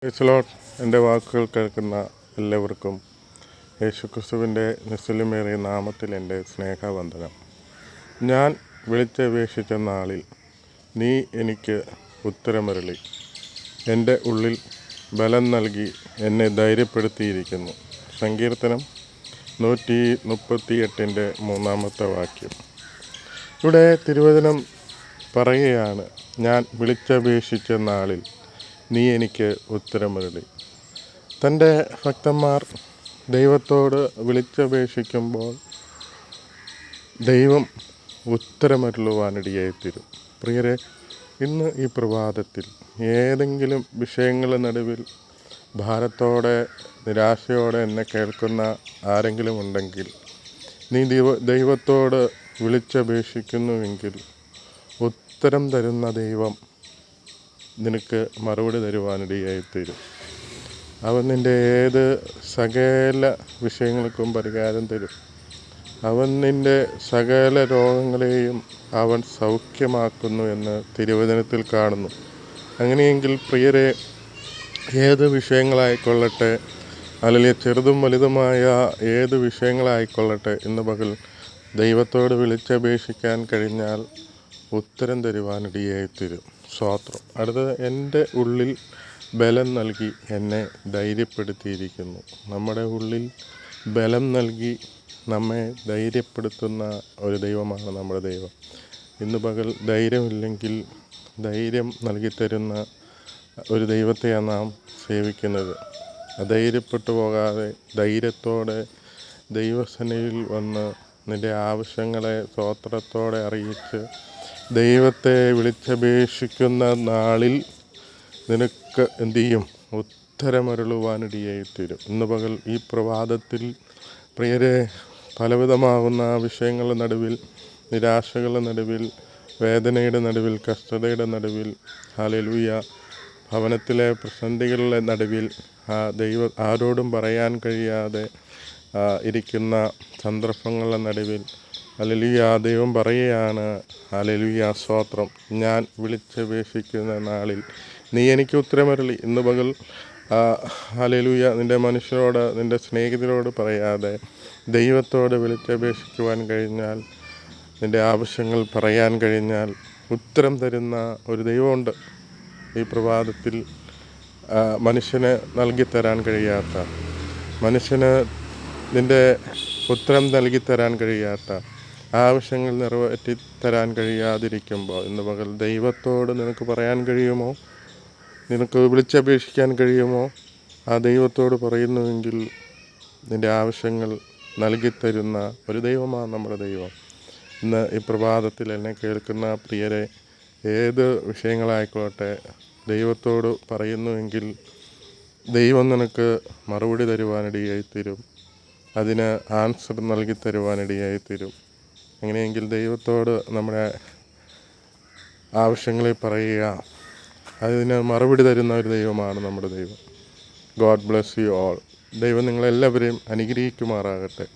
Praise the Lord. എൻ്റെ വാക്കുകൾ കേൾക്കുന്ന എല്ലാവർക്കും യേശുക്രിസ്തുവിൻ്റെ നിസ്തുല്യമേറിയ നാമത്തിൽ എൻ്റെ സ്നേഹവന്ദനം. ഞാൻ വിളിച്ചപേക്ഷിച്ച നാളിൽ നീ എനിക്ക് ഉത്തരമരുളി. എൻ്റെ ഉള്ളിൽ ബലം നൽകി എന്നെ ധൈര്യപ്പെടുത്തിയിരിക്കുന്നു. സങ്കീർത്തനം 138 മൂന്നാമത്തെ വാക്യം. ഇവിടെ തിരുവചനം പറയുകയാണ്, ഞാൻ വിളിച്ചപേക്ഷിച്ച നാളിൽ നീ എനിക്ക് ഉത്തരമരുളി. തൻ്റെ ഭക്തന്മാർ ദൈവത്തോട് വിളിച്ചപേക്ഷിക്കുമ്പോൾ ദൈവം ഉത്തരമരുളുവാനിടയായിത്തീരും. പ്രിയരെ, ഇന്ന് ഈ പ്രഭാതത്തിൽ ഏതെങ്കിലും വിഷയങ്ങളുടെ നടുവിൽ ഭാരത്തോടെ നിരാശയോടെ എന്നെ കേൾക്കുന്ന ആരെങ്കിലും ഉണ്ടെങ്കിൽ, നീ ദൈവത്തോട് വിളിച്ചപേക്ഷിക്കുന്നുവെങ്കിൽ ഉത്തരം തരുന്ന ദൈവം നിനക്ക് മറുപടി തരുവാനിടയായിത്തീരും. അവൻ നിൻ്റെ ഏത് സകല വിഷയങ്ങൾക്കും പരിഹാരം തരും. അവൻ നിൻ്റെ സകല രോഗങ്ങളെയും അവൻ സൗഖ്യമാക്കുന്നു എന്ന് തിരുവചനത്തിൽ കാണുന്നു. അങ്ങനെയെങ്കിൽ പ്രിയരെ, ഏത് വിഷയങ്ങളായിക്കൊള്ളട്ടെ, അല്ലെങ്കിൽ ചെറുതും വലുതുമായ ഏത് വിഷയങ്ങളായിക്കൊള്ളട്ടെ, ഇന്ന് പകൽ ദൈവത്തോട് വിളിച്ചപേക്ഷിക്കാൻ കഴിഞ്ഞാൽ ഉത്തരം തരുവാനിടയായിത്തീരും. സ്തോത്രം. അടുത്തത്, എൻ്റെ ഉള്ളിൽ ബലം നൽകി എന്നെ ധൈര്യപ്പെടുത്തിയിരിക്കുന്നു. നമ്മുടെ ഉള്ളിൽ ബലം നൽകി നമ്മെ ധൈര്യപ്പെടുത്തുന്ന ഒരു ദൈവമാണ് നമ്മുടെ ദൈവം. ഇന്ന് പകൽ ധൈര്യമില്ലെങ്കിൽ ധൈര്യം നൽകിത്തരുന്ന ഒരു ദൈവത്തെയാണ് നാം സേവിക്കുന്നത്. അധൈര്യപ്പെട്ടു പോകാതെ ധൈര്യത്തോടെ ദൈവസന്നിധിയിൽ വന്ന് നിൻ്റെ ആവശ്യങ്ങളെ സ്തോത്രത്തോടെ അറിയിച്ച് ദൈവത്തെ വിളിച്ചപേക്ഷിക്കുന്ന നാളിൽ നിനക്ക് എന്തു ചെയ്യും? ഉത്തരമരുളുവാനിടയായിത്തീരും. ഇന്ന് പകൽ ഈ പ്രഭാതത്തിൽ പ്രിയരെ, പലവിധമാകുന്ന വിഷയങ്ങളുടെ നടുവിൽ, നിരാശകളുടെ നടുവിൽ, വേദനയുടെ നടുവിൽ, കഷ്ടതയുടെ നടുവിൽ, ഹല്ലേലൂയ, ഭവനത്തിലെ പ്രതിസന്ധികളുടെ നടുവിൽ, ആരോടും പറയാൻ കഴിയാതെ ഇരിക്കുന്ന സന്ദർഭങ്ങളുടെ നടുവിൽ, ഹല്ലേലൂയ, ദൈവം പറയുകയാണ്, ഹല്ലേലൂയ, സ്തോത്രം, ഞാൻ വിളിച്ചപേക്ഷിക്കുന്ന നാളിൽ നീ എനിക്ക് ഉത്തരമരുളി. ഇന്ന് പകൽ ഹല്ലേലൂയ, നിൻ്റെ മനുഷ്യരോട്, നിൻ്റെ സ്നേഹിതരോട് പറയാതെ ദൈവത്തോട് വിളിച്ചപേക്ഷിക്കുവാൻ കഴിഞ്ഞാൽ, നിൻ്റെ ആവശ്യങ്ങൾ പറയാൻ കഴിഞ്ഞാൽ ഉത്തരം തരുന്ന ഒരു ദൈവമുണ്ട്. ഈ പ്രഭാതത്തിൽ മനുഷ്യന് നൽകിത്തരാൻ കഴിയാത്ത, മനുഷ്യന് നിൻ്റെ ഉത്തരം നൽകിത്തരാൻ കഴിയാത്ത, ആവശ്യങ്ങൾ നിറവേറ്റിത്തരാൻ കഴിയാതിരിക്കുമ്പോൾ ഇന്ന് പകൽ ദൈവത്തോട് നിനക്ക് പറയാൻ കഴിയുമോ? നിനക്ക് വിളിച്ചപേക്ഷിക്കാൻ കഴിയുമോ? ആ ദൈവത്തോട് പറയുന്നുവെങ്കിൽ നിൻ്റെ ആവശ്യങ്ങൾ നൽകിത്തരുന്ന ഒരു ദൈവമാണ് നമ്മുടെ ദൈവം. ഇന്ന് ഈ പ്രഭാതത്തിൽ എന്നെ കേൾക്കുന്ന പ്രിയരെ, ഏത് വിഷയങ്ങളായിക്കോട്ടെ, ദൈവത്തോട് പറയുന്നുവെങ്കിൽ ദൈവം നിനക്ക് മറുപടി തരുവാനിടയായിത്തീരും. അതിന് ആൻസർ നൽകി തരുവാനിടയായിത്തീരും. അങ്ങനെയെങ്കിൽ ദൈവത്തോട് നമ്മുടെ ആവശ്യങ്ങളെ പറയുക. അതിന് മറുപടി തരുന്ന ഒരു ദൈവമാണ് നമ്മുടെ ദൈവം. God bless you all. ദൈവം നിങ്ങളെല്ലാവരെയും അനുഗ്രഹിക്കുമാറാകട്ടെ.